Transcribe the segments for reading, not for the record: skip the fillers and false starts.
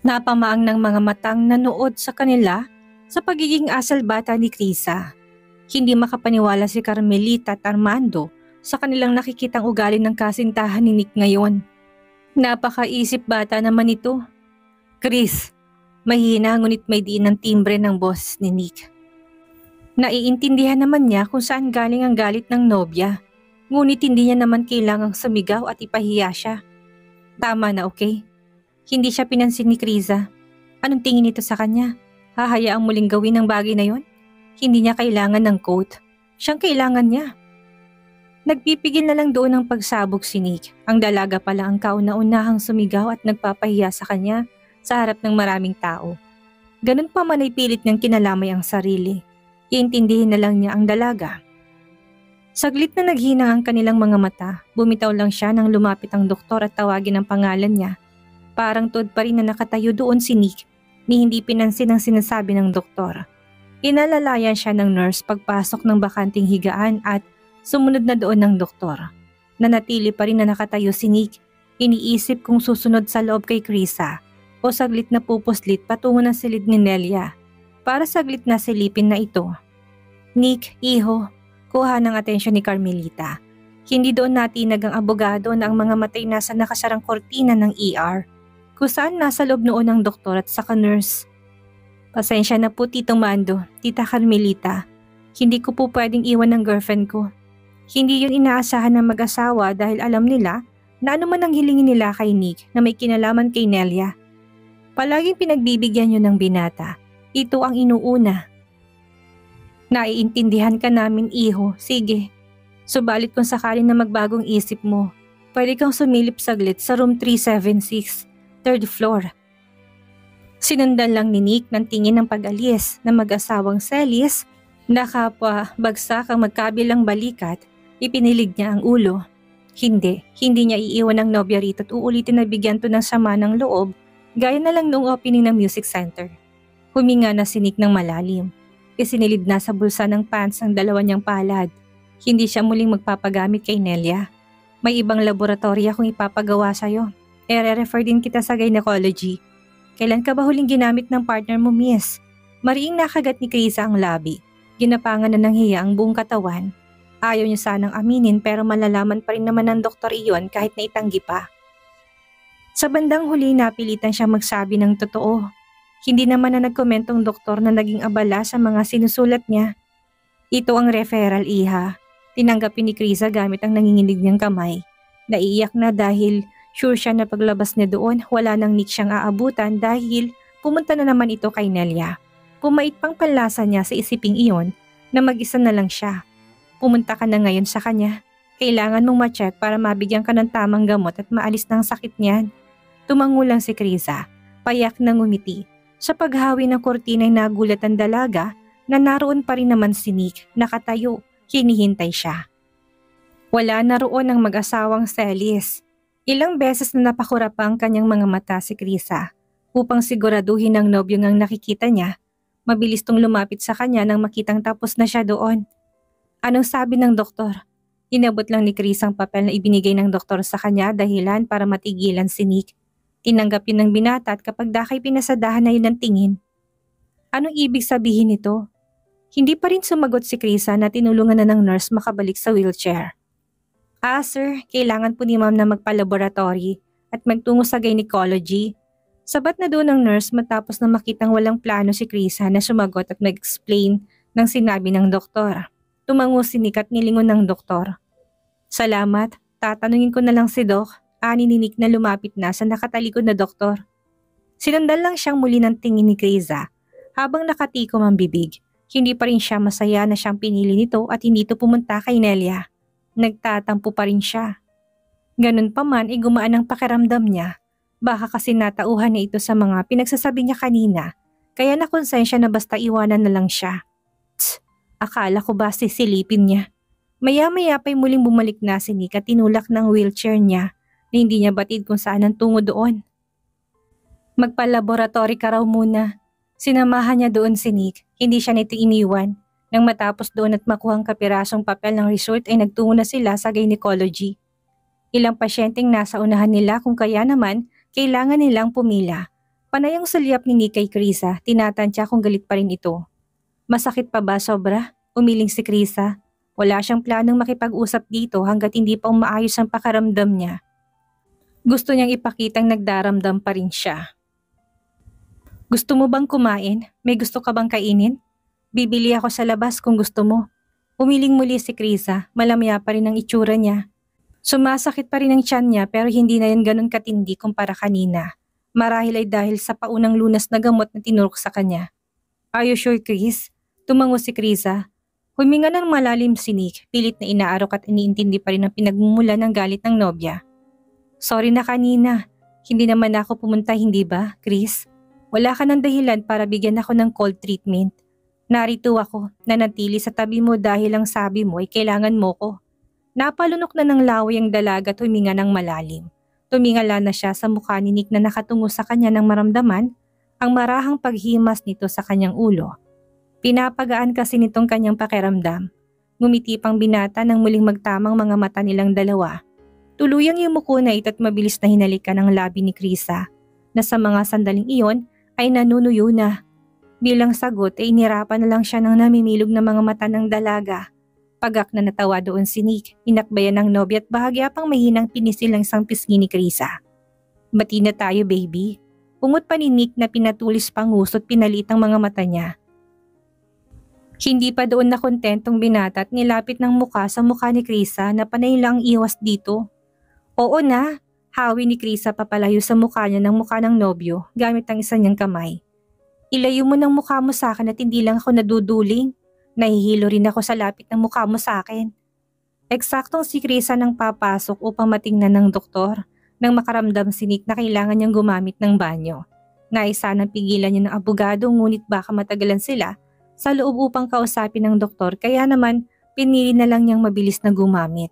Napamaang ng mga matang nanood sa kanila sa pagiging asal bata ni Krisa. Hindi makapaniwala si Carmelita at Armando sa kanilang nakikitang ugali ng kasintahan ni Nick ngayon. Napakaisip bata naman ito. Chris, mahina ngunit may diin ng timbre ng boss ni Nick. Naiintindihan naman niya kung saan galing ang galit ng nobya, ngunit hindi niya naman kailangang sumigaw at ipahiya siya. Tama na, okay? Hindi siya pinansin ni Krisa. Anong tingin nito sa kanya? Hahayaang muling gawin ang bagay na yon? Hindi niya kailangan ng coat. Siyang kailangan niya. Nagpipigil na lang doon ang pagsabog si Nick. Ang dalaga pala ang kauna-unahang sumigaw at nagpapahiya sa kanya sa harap ng maraming tao. Ganun pa man ay pilit niyang kinalamay ang sarili. Iintindihin na lang niya ang dalaga. Saglit na naghinang ang kanilang mga mata. Bumitaw lang siya nang lumapit ang doktor at tawagin ang pangalan niya. Parang tuod pa rin na nakatayo doon si Nick ni hindi pinansin ang sinasabi ng doktor. Inalalayan siya ng nurse pagpasok ng bakanting higaan at sumunod na doon ng doktor. Nanatili pa rin na nakatayo si Nick. Iniisip kung susunod sa loob kay Krisa o saglit na pupuslit patungo ng silid ni Nelia para saglit na silipin na ito. Nick, iho, kuha ng atensyon ni Carmelita. Hindi doon natinag ang abogado na ang mga matay nasa nakasarang kortina ng ER kung saan nasa loob noon ng doktor at saka nurse. Pasensya na po Tito Mando, Tita Carmelita. Hindi ko po pwedeng iwan ng girlfriend ko. Hindi yun inaasahan ng mag-asawa dahil alam nila na ano man ang hilingin nila kay Nick na may kinalaman kay Nelia. Palaging pinagbibigyan yun ng binata. Ito ang inuuna. Naiintindihan ka namin iho, sige. Subalit kung sakali na magbagong isip mo, pwede kang sumilip saglit sa room 376, third floor. Sinundan lang ni Nick ng tingin ng pag-alis na mag-asawang Celis na kapwa bagsak ang magkabilang balikat, ipinilig niya ang ulo. Hindi niya iiwan ang nobya rito at uulitin na bigyan to ng sama ng loob gaya na lang noong opening ng music center. Huminga na si Nick ng malalim. Isinilid na sa bulsa ng pants ang dalawa niyang palad. Hindi siya muling magpapagamit kay Nelia. May ibang laboratory akong ipapagawa sa'yo. I-refer din kita sa gynecology. Kailan ka ba huling ginamit ng partner mo, miss? Mariing nakagat ni Krisa ang labi. Ginapangan na ng hiya ang buong katawan. Ayaw niya sanang aminin pero malalaman pa rin naman ng doktor iyon kahit na itanggi pa. Sa bandang huli napilitan siya magsabi ng totoo. Hindi naman na nagkomentong doktor na naging abala sa mga sinusulat niya. Ito ang referral, iha. Tinanggapin ni Krisa gamit ang nanginginig niyang kamay. Naiiyak na dahil sure siya na paglabas niya doon wala nang Nick siyang aabutan dahil pumunta na naman ito kay Nelia. Pumait pang panlasa niya sa isiping iyon na mag-isa na lang siya. Pumunta ka na ngayon sa kanya. Kailangan mong ma-check para mabigyan ka ng tamang gamot at maalis ng sakit niyan. Tumango lang si Krisa, payak na ngumiti. Sa paghawi ng kortina ay nagulat ang dalaga na naroon pa rin naman si Nick, nakatayo, hinihintay siya. Wala na roon ang mag-asawang Celis. Ilang beses na napakura pa ang kanyang mga mata si Krisa. Upang siguraduhin ng nobyo ngang nakikita niya, mabilis tong lumapit sa kanya nang makitang tapos na siya doon. Anong sabi ng doktor? Inabot lang ni Krisa ang papel na ibinigay ng doktor sa kanya dahilan para matigilan si Nick. Tinanggap yun ng binata at kapag dakay pinasadahan na yun ng tingin. Anong ibig sabihin nito? Hindi pa rin sumagot si Krisa na tinulungan na ng nurse makabalik sa wheelchair. Sir, kailangan po ni ma'am na magpa-laboratory at magtungo sa gynecology. Sabat na doon ng nurse matapos na makitang walang plano si Krisa na sumagot at mag-explain ng sinabi ng doktor. Tumango si Nick at nilingon ng doktor. Salamat, tatanungin ko na lang si Doc. Ani ni Nick na lumapit na sa nakatalikod na doktor. Sinundan lang siyang muli ng tingin ni Krisa habang nakatikom ang bibig. Hindi pa rin siya masaya na siyang pinili nito at hindi ito pumunta kay Nelia. Nagtatampo pa rin siya. Ganun pa man gumaan ang pakiramdam niya. Baka kasi natauhan na ito sa mga pinagsasabi niya kanina kaya nakonsensya na basta iwanan na lang siya. Tsk, akala ko ba sisilipin niya? Maya-maya pa'y muling bumalik na si Nick at tinulak ng wheelchair niya na hindi niya batid kung saan ang tungo doon. Magpa-laboratory ka raw muna. Sinamahan niya doon si Nick, hindi siya nito iniwan. Nang matapos doon at makuhang kapirasong papel ng resort ay nagtungo na sila sa gynecology. Ilang pasyenteng nasa unahan nila kung kaya naman kailangan nilang pumila. Panay ang sulyap ni Nick kay Krisa, tinatansya kung galit pa rin ito. Masakit pa ba sobra? Umiling si Krisa. Wala siyang planong makipag-usap dito hanggat hindi pa umaayos ang pakaramdam niya. Gusto niyang ipakitang nagdaramdam pa rin siya. Gusto mo bang kumain? May gusto ka bang kainin? Bibili ako sa labas kung gusto mo. Umiling muli si Krisa, malamya pa rin ang itsura niya. Sumasakit pa rin ang tiyan niya pero hindi na yan ganun katindi kumpara kanina. Marahil ay dahil sa paunang lunas na gamot na tinurok sa kanya. Are you sure, Chris? Tumango si Krisa. Huminga ng malalim si Nick, pilit na inaarok at iniintindi pa rin ang pinagmumula ng galit ng nobya. Sorry na kanina. Hindi naman ako pumunta, hindi ba, Chris? Wala ka ng dahilan para bigyan ako ng cold treatment. Narito ako, nanatili sa tabi mo dahil ang sabi mo ay kailangan mo ko. Napalunok na ng laway ang dalaga at huminga ng malalim. Tumingala na siya sa mukha ni Nick na nakatungo sa kanya ng maramdaman ang marahang paghimas nito sa kanyang ulo. Pinapagaan kasi nitong kanyang pakiramdam. Ngumiti pang binata nang muling magtamang mga mata nilang dalawa. Tuluyang yumuko na ito at mabilis na hinalikan ang labi ni Krisa na sa mga sandaling iyon ay nanunuyo na. Bilang sagot ay inirapan na lang siya ng namimilog na mga mata ng dalaga. Pagak na natawa doon si Nick, inakbayan ng nobya at bahagya pang mahinang pinisil ng isang pisngi ni Krisa. Bati na tayo baby. Ungot pa ni Nick na pinatulis pang nguso at pinalit ang mga mata niya. Hindi pa doon na kontentong binata at nilapit ng muka sa mukha ni Krisa na panay lang iwas dito. Oo na, hawi ni Krisa papalayo sa mukha niya ng mukha ng nobyo gamit ang isa niyang kamay. Ilayo mo ng mukha mo sa akin at hindi lang ako naduduling. Nahihilo rin ako sa lapit ng mukha mo sa akin. Eksaktong si Krisa nang papasok upang matingnan ng doktor nang makaramdam si Nick na kailangan niyang gumamit ng banyo. Nais sanang pigilan niya ng abogado ngunit baka matagalan sila sa loob upang kausapin ng doktor kaya naman pinili na lang niyang mabilis na gumamit.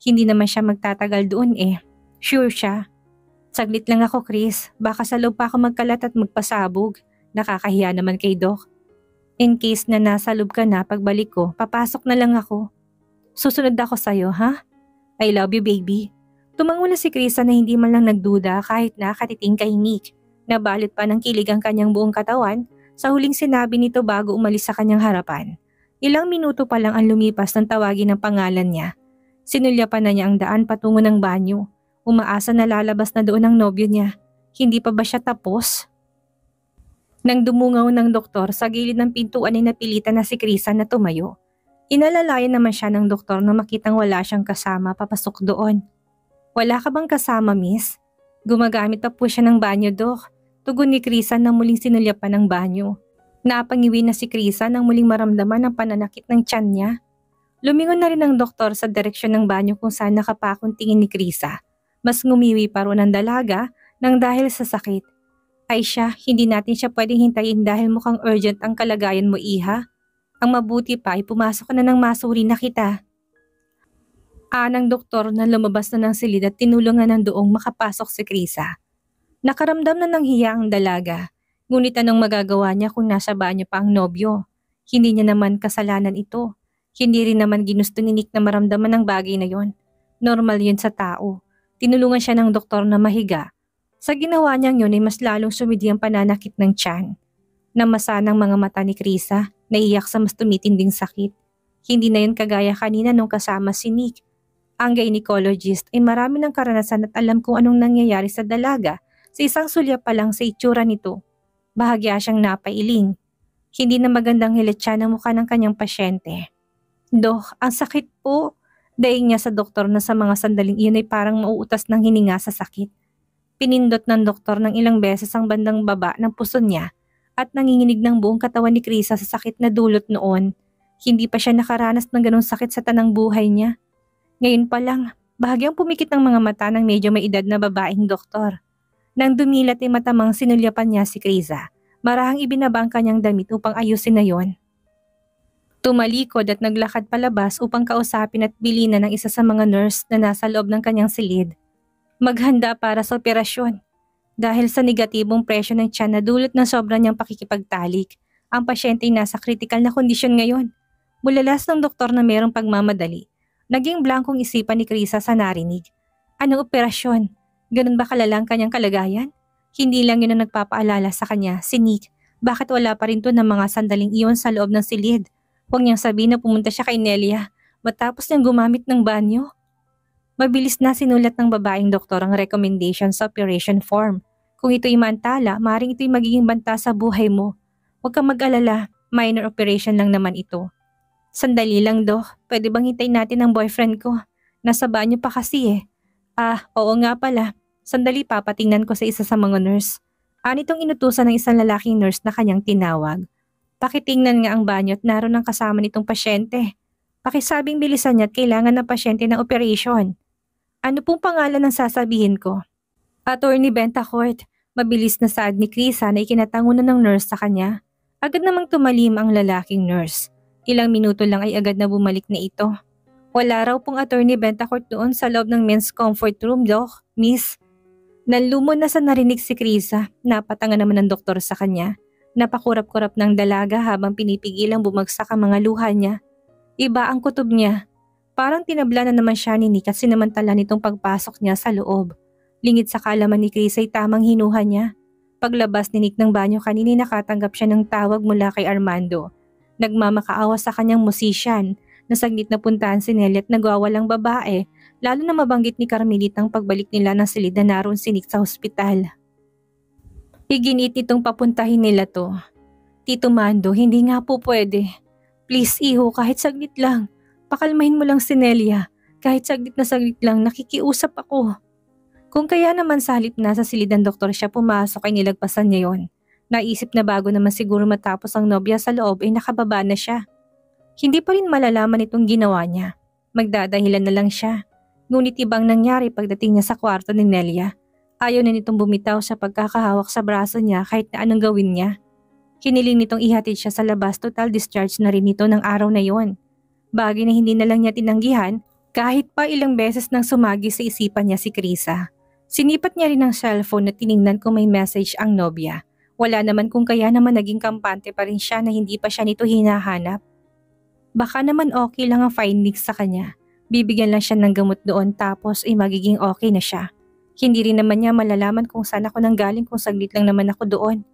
Hindi naman siya magtatagal doon eh. Sure siya. Saglit lang ako Chris, baka sa loob pa ako magkalat at magpasabog. Nakakahiya naman kay Doc. In case na nasa loob ka na pagbalik ko, papasok na lang ako. Susunod ako sa'yo, ha? I love you, baby. Tumango na si Krisa na hindi man lang nagduda kahit nakatiting kay Nick. Nabalot pa ng kilig ang kanyang buong katawan sa huling sinabi nito bago umalis sa kanyang harapan. Ilang minuto pa lang ang lumipas nang tawagin ang pangalan niya. Sinulyapan na niya ang daan patungo ng banyo. Umaasa na lalabas na doon ang nobyo niya. Hindi pa ba siya tapos? Nang dumungaw ng doktor sa gilid ng pintuan ay napilitan na si Krisa na tumayo. Inalalayan naman siya ng doktor na makitang wala siyang kasama papasok doon. Wala ka bang kasama, miss? Gumagamit na po siya ng banyo, Dok. Tugon ni Krisa na muling sinulyapan ng banyo. Napangiwi na si Krisa nang muling maramdaman ang pananakit ng tiyan niya. Lumingon na rin ang doktor sa direksyon ng banyo kung saan nakapakong tingin ni Krisa. Mas ngumiwi pa roon ang dalaga nang dahil sa sakit. Ay siya, hindi natin siya pwedeng hintayin dahil mukhang urgent ang kalagayan mo, Iha. Ang mabuti pa ay pumasok ka na ng masuri na kita. Anang doktor na lumabas na ng silid at tinulungan ng doong makapasok si Krisa. Nakaramdam na ng hiya ang dalaga, ngunit anong magagawa niya kung nasa banyo pa ang nobyo? Hindi niya naman kasalanan ito. Hindi rin naman ginusto ni Nick na maramdaman ang bagay na yon. Normal yun sa tao. Tinulungan siya ng doktor na mahiga. Sa ginawa niyang yun ay mas lalong sumidi ang pananakit ng tiyan. Namasa ng mga mata ni Krisa, naiyak sa mas tumitinding sakit. Hindi na yun kagaya kanina nung kasama si Nick. Ang gynecologist ay marami ng karanasan at alam kung anong nangyayari sa dalaga sa isang sulya pa lang sa itsura nito. Bahagya siyang napailing. Hindi na magandang hilatsa ng mukha ng kanyang pasyente. Dok, ang sakit po. Daing niya sa doktor na sa mga sandaling iyon ay parang mauutas ng hininga sa sakit. Pinindot ng doktor ng ilang beses ang bandang baba ng puso niya at nanginginig ng buong katawan ni Krisa sa sakit na dulot noon. Hindi pa siya nakaranas ng ganong sakit sa tanang buhay niya. Ngayon pa lang, bahagyang pumikit ng mga mata ng medyo may edad na babaeng doktor. Nang dumilat ay matamang sinulyapan niya si Krisa. Marahang ibinaba ang kanyang damit upang ayusin na yon. Tumalikod at naglakad palabas upang kausapin at bilinan ng isa sa mga nurse na nasa loob ng kanyang silid. Maghanda para sa operasyon. Dahil sa negatibong presyo ng tiyan na dulot ng sobra niyang pakikipagtalik, ang pasyente ay nasa critical na kondisyon ngayon. Mulalas ng doktor na mayroong pagmamadali. Naging blankong isipan ni Krisa sa narinig. Anong operasyon? Ganun ba kalalang kanyang kalagayan? Hindi lang yun ang nagpapaalala sa kanya, si Nick. Bakit wala pa rin to ng mga sandaling iyon sa loob ng silid? Huwag niyang sabihin na pumunta siya kay Nelia matapos niyang gumamit ng banyo. Mabilis na sinulat ng babaeng doktor ang recommendation sa operation form. Kung ito'y mantala, maaaring ito'y magiging banta sa buhay mo. Huwag kang mag-alala, minor operation lang naman ito. Sandali lang, Dok. Pwede bang hintayin natin ang boyfriend ko? Nasa banyo pa kasi eh. Oo nga pala. Sandali papatingnan ko sa isa sa mga nurse. Anitong inutusan ng isang lalaking nurse na kanyang tinawag. Pakitingnan nga ang banyo at naroon ang kasama nitong pasyente. Pakisabing bilisan niya at kailangan ng pasyente ng operation. Ano pong pangalan ng sasabihin ko? Attorney Bentacourt. Mabilis na saad ni Krisa na ikinatangunan ng nurse sa kanya. Agad namang tumalim ang lalaking nurse. Ilang minuto lang ay agad na bumalik na ito. Wala raw pong Attorney Bentacourt doon sa loob ng men's comfort room, Doc. Miss. Nanlumon na sa narinig si Krisa. Napatanga naman ng doktor sa kanya. Napakurap-kurap ng dalaga habang pinipigilang bumagsak ang mga luha niya. Iba ang kutob niya. Parang tinabla na naman siya ni Nick at sinamantala nitong pagpasok niya sa loob. Lingid sa kalaman ni Chris ay tamang hinuha niya. Paglabas ni Nick ng banyo kanina nakatanggap siya ng tawag mula kay Armando. Nagmamakaawa sa kanyang musician na saglit na puntahan si Nelly at nagwawalang babae, lalo na mabanggit ni Carmelit ang pagbalik nila ng silid na naroon si Nick sa ospital. Iginit nitong papuntahin nila to. Tito Mando, hindi nga po pwede. Please iho, kahit saglit lang. Pakalmahin mo lang si Nelia. Kahit saglit lang, nakikiusap ako. Kung kaya naman sa halip na sa silid ng doktor siya pumasok ay nilagpasan niya yon. Naisip na bago naman siguro matapos ang nobya sa loob ay nakababa na siya. Hindi pa rin malalaman itong ginawa niya. Magdadahilan na lang siya. Ngunit ibang nangyari pagdating niya sa kwarto ni Nelia. Ayaw na nitong bumitaw sa pagkakahawak sa braso niya kahit na anong gawin niya. Hiniling nitong ihatid siya sa labas, total discharge na rin ito ng araw na yon. Bagay na hindi na lang niya tinanggihan kahit pa ilang beses nang sumagi sa isipan niya si Krisa. Sinipat niya rin ang cellphone na tiningnan kung may message ang nobya. Wala naman kung kaya naman naging kampante pa rin siya na hindi pa siya nito hinahanap. Baka naman okay lang ang findings sa kanya. Bibigyan lang siya ng gamot doon tapos ay magiging okay na siya. Hindi rin naman niya malalaman kung saan ako nanggaling kung saglit lang naman ako doon.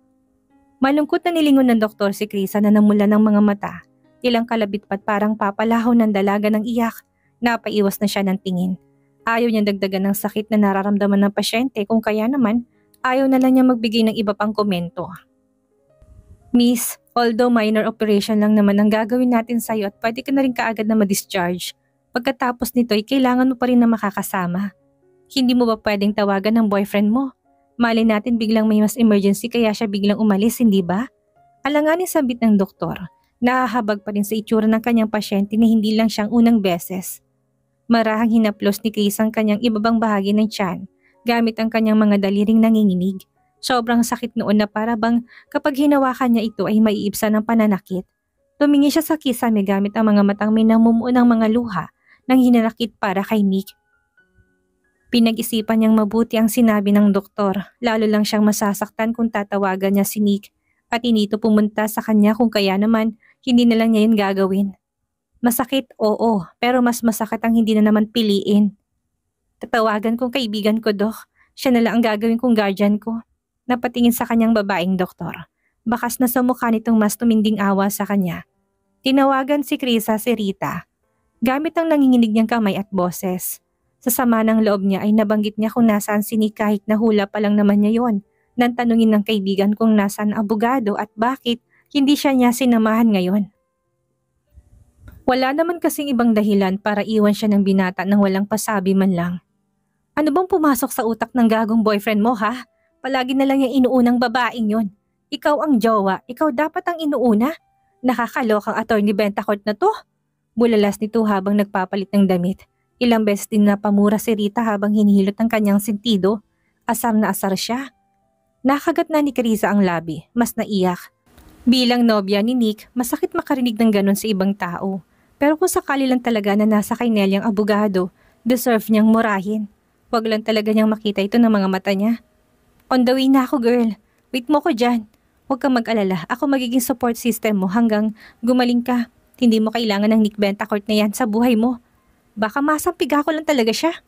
Malungkot na nilingon ng doktor si Krisa na namula ng mga mata. Ilang kalabit pa't parang papalahaw ng dalaga ng iyak. Napaiwas na siya ng tingin. Ayaw niya dagdagan ng sakit na nararamdaman ng pasyente kung kaya naman ayaw na lang niya magbigay ng iba pang komento. Miss, although minor operation lang naman ang gagawin natin sa'yo at pwede ka na rin kaagad na ma-discharge. Pagkatapos nito ay kailangan mo pa rin na makakasama. Hindi mo ba pwedeng tawagan ng boyfriend mo? Malay natin biglang may mas emergency kaya siya biglang umalis, hindi ba? Alanganin sabit ng doktor. Nahahabag pa rin sa itsura ng kanyang pasyente na hindi lang siyang unang beses. Marahang hinaplos ni Chris ang kanyang ibabang bahagi ng tiyan gamit ang kanyang mga daliring nanginginig. Sobrang sakit noon na para bang kapag hinawakan niya ito ay maiibsa ng pananakit. Tumingin siya sa kisame gamit ang mga matang may namumuo ng mga luha nang hinanakit para kay Nick. Pinag-isipan niyang mabuti ang sinabi ng doktor, lalo lang siyang masasaktan kung tatawagan niya si Nick at inito pumunta sa kanya kung kaya naman hindi na lang niya yun gagawin. Masakit, oo, pero mas masakit ang hindi na naman piliin. Tatawagan kong kaibigan ko, Dok. Siya na lang ang gagawin kong guardian ko. Napatingin sa kanyang babaeng doktor. Bakas na sa mukha nitong mas tuminding awa sa kanya. Tinawagan si Krisa si Rita. Gamit ang nanginginig niyang kamay at boses. Sa sama ng loob niya ay nabanggit niya kung nasaan si Nick kahit nahula pa lang naman niya yon. Nang tanungin ng kaibigan kung nasaan ang abogado at bakit hindi siya niya sinamahan ngayon. Wala naman kasing ibang dahilan para iwan siya ng binata nang walang pasabi man lang. Ano bang pumasok sa utak ng gagong boyfriend mo ha? Palagi na lang yung inuunang babaeng yon. Ikaw ang jowa, ikaw dapat ang inuuna. Nakakalokang Attorney Bentacourt na to. Bulalas nito habang nagpapalit ng damit. Ilang beses din napamura si Rita habang hinihilot ang kanyang sentido. Asar na asar siya. Nakagat na ni Krisa ang labi, mas naiyak. Bilang nobya ni Nick, masakit makarinig ng ganon sa ibang tao. Pero kung sakali lang talaga na nasa kay Nelyang abogado, deserve niyang murahin. Huwag lang talaga niyang makita ito ng mga mata niya. On the way na ako, girl. Wait mo ko dyan. Huwag kang mag-alala. Ako magiging support system mo hanggang gumaling ka. Hindi mo kailangan ng Nick Bentacourt na yan sa buhay mo. Baka masampig ako lang talaga siya.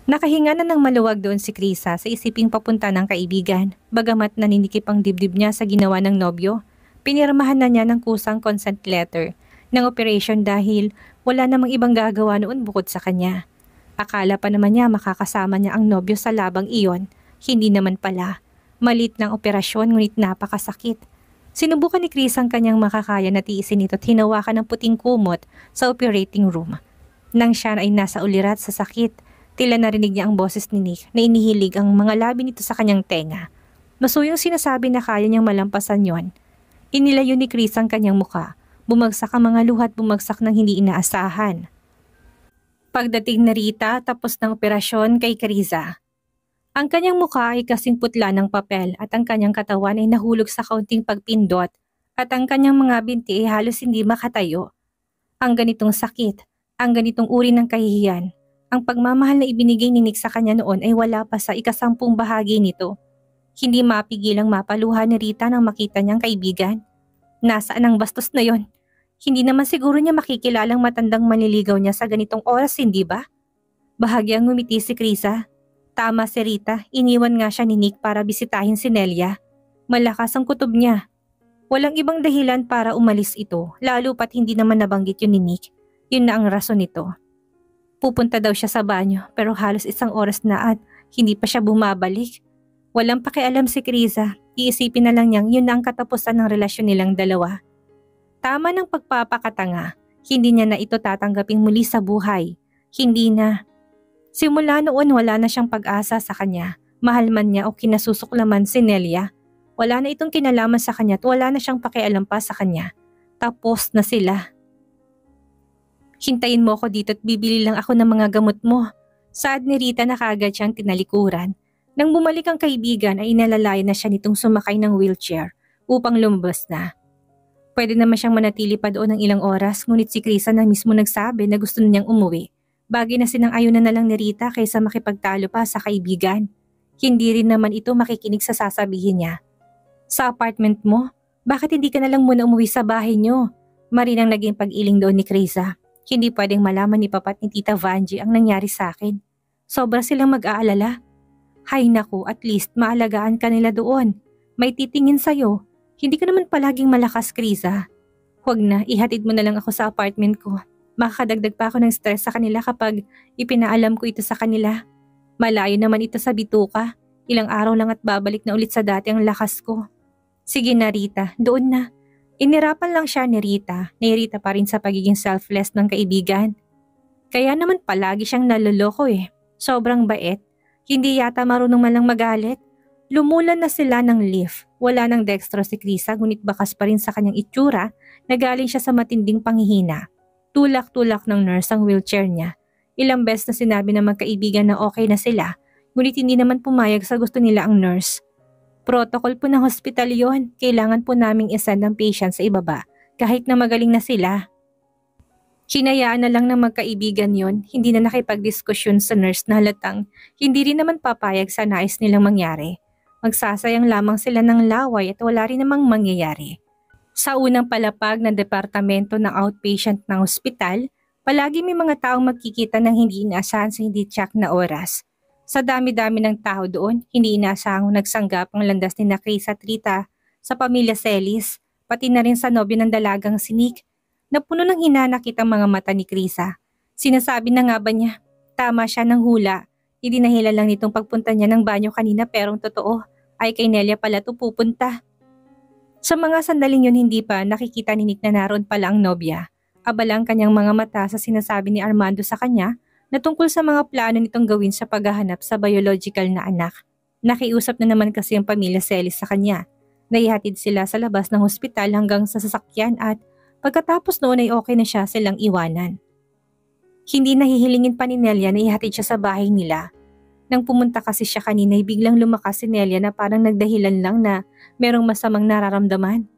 Nakahinga na ng maluwag doon si Krisa sa isiping papunta ng kaibigan. Bagamat naninikip ang dibdib niya sa ginawa ng nobyo, pinirmahan na niya ng kusang consent letter ng operation dahil wala namang ibang gagawa noon bukod sa kanya. Akala pa naman niya makakasama niya ang nobyo sa labang iyon. Hindi naman pala. Malit ng operasyon ngunit napakasakit. Sinubukan ni Chris ang kanyang makakaya na tiisin ito at hinawakan ng puting kumot sa operating room. Nang siya ay nasa ulirat sa sakit, tila narinig niya ang boses ni Nick na inihilig ang mga labi nito sa kanyang tenga. Masuyong sinasabi na kaya niyang malampasan yon. Inilayo ni Chris ang kanyang muka. Bumagsak ang mga luha at bumagsak ng hindi inaasahan. Pagdating na Rita tapos ng operasyon kay Kriza, ang kanyang mukha ay kasing putla ng papel at ang kanyang katawan ay nahulog sa kaunting pagpindot at ang kanyang mga binti ay halos hindi makatayo. Ang ganitong sakit, ang ganitong uri ng kahihiyan, ang pagmamahal na ibinigay ni Nick sa kanya noon ay wala pa sa 10 bahagi nito. Hindi mapigilang mapaluha ni Rita nang makita niyang kaibigan. Nasaan ang bastos na yon? Hindi naman siguro niya makikilalang matandang manliligaw niya sa ganitong oras, hindi ba? Bahagyang ngumiti si Krisa. Tama si Rita, iniwan nga siya ni Nick para bisitahin si Nelia. Malakas ang kutob niya. Walang ibang dahilan para umalis ito, lalo pat hindi naman nabanggit yun ni Nick. Yun na ang rason nito. Pupunta daw siya sa banyo pero halos 1 oras na at hindi pa siya bumabalik. Walang pakialam si Krisa, iisipin na lang niyang yun na ang katapusan ng relasyon nilang dalawa. Tama ng pagpapakatanga, hindi niya na ito tatanggaping muli sa buhay. Hindi na. Simula noon wala na siyang pag-asa sa kanya. Mahal man niya o kinasusuklaman si Nelia. Wala na itong kinalaman sa kanya at wala na siyang pakialam pa sa kanya. Tapos na sila. Hintayin mo ako dito at bibili lang ako ng mga gamot mo. Saad ni Rita na kaagad siyang tinalikuran. Nang bumalik ang kaibigan ay inalalayan na siya nitong sumakay ng wheelchair upang lumabas na. Pwede naman siyang manatili pa doon ng ilang oras ngunit si Krisa na mismo nagsabi na gusto niyang umuwi. Bagay na sinang-ayon na lang ni Rita kaysa makipagtalo pa sa kaibigan. Hindi rin naman ito makikinig sa sasabihin niya. Sa apartment mo? Bakit hindi ka na lang muna umuwi sa bahay niyo? Marin ang naging pag-iling doon ni Krisa. Hindi pwedeng malaman ni Papa at ni Tita Vanji ang nangyari sa akin. Sobra silang mag-aalala. Hay naku, at least maalagaan ka nila doon. May titingin sa'yo. Hindi ka naman palaging malakas, Krisa. Huwag na, ihatid mo na lang ako sa apartment ko. Makakadagdag pa ako ng stress sa kanila kapag ipinaalam ko ito sa kanila. Malayo naman ito sa bituka. Ilang araw lang at babalik na ulit sa dati ang lakas ko. Sige na Rita, doon na. Inirapan lang siya ni Rita. Nairita pa rin sa pagiging selfless ng kaibigan. Kaya naman palagi siyang naloloko eh. Sobrang bait. Hindi yata marunong man lang magalit. Lumulan na sila ng lift. Wala nang dextro si Krisa ngunit bakas pa rin sa kanyang itsura na galing siya sa matinding panghihina. Tulak-tulak ng nurse ang wheelchair niya. Ilang beses na sinabi ng magkaibigan na okay na sila, ngunit hindi naman pumayag sa gusto nila ang nurse. Protocol po ng hospital yon, kailangan po naming isend ang patient sa ibaba kahit na magaling na sila. Hinayaan na lang ng magkaibigan yon, hindi na nakipagdiskusyon sa nurse na halatang hindi rin naman papayag sa nais nilang mangyari. Magsasayang lamang sila ng laway at wala rin namang mangyayari. Sa unang palapag ng departamento ng outpatient ng ospital, palagi may mga taong magkikita ng hindi inaasahan sa hindi tiyak na oras. Sa dami-dami ng tao doon, hindi inaasahang nagsanggap ang landas ni Chris at Rita sa pamilya Celis, pati na rin sa nobyo ng dalagang si Nick. Napuno ng hinanakit ang mga mata ni Krisa. Sinasabi na nga ba niya, tama siya ng hula. Idinahila lang nitong pagpunta niya ng banyo kanina pero ang totoo ay kay Nelia pala ito pupunta. Sa mga sandaling yun hindi pa nakikita ni Nick na naroon pala ang nobya. Abala ang kanyang mga mata sa sinasabi ni Armando sa kanya na tungkol sa mga plano nitong gawin sa paghahanap sa biological na anak. Nakiusap na naman kasi ang pamilya Celis sa kanya. Naihatid sila sa labas ng hospital hanggang sa sasakyan at pagkatapos noon ay okay na siya silang iwanan. Hindi nahihilingin pa ni Nelia na ihatid siya sa bahay nila. Nang pumunta kasi siya kanina ay biglang lumakas si Nelia na parang nagdahilan lang na merong masamang nararamdaman.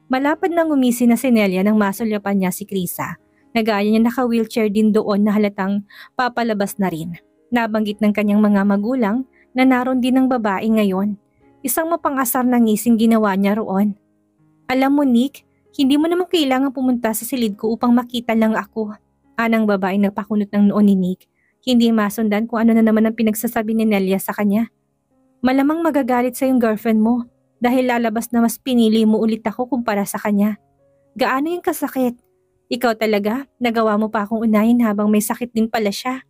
Malapad nang umisi na si Nelia nang masulyapan niya si Krisa. Nagaya niya naka-wheelchair din doon na halatang papalabas na rin. Nabanggit ng kanyang mga magulang na naroon din ng babae ngayon. Isang mapangasar na ngising ginawa niya roon. Alam mo Nick, hindi mo naman kailangan pumunta sa silid ko upang makita lang ako. Anang babae na pakunot ng noon ni Nick. Hindi masundan kung ano na naman ang pinagsasabi ni Nelia sa kanya. Malamang magagalit sa yung girlfriend mo dahil lalabas na mas pinili mo ulit ako kumpara sa kanya. Gaano yung kasakit? Ikaw talaga, nagawa mo pa akong unahin habang may sakit din pala siya.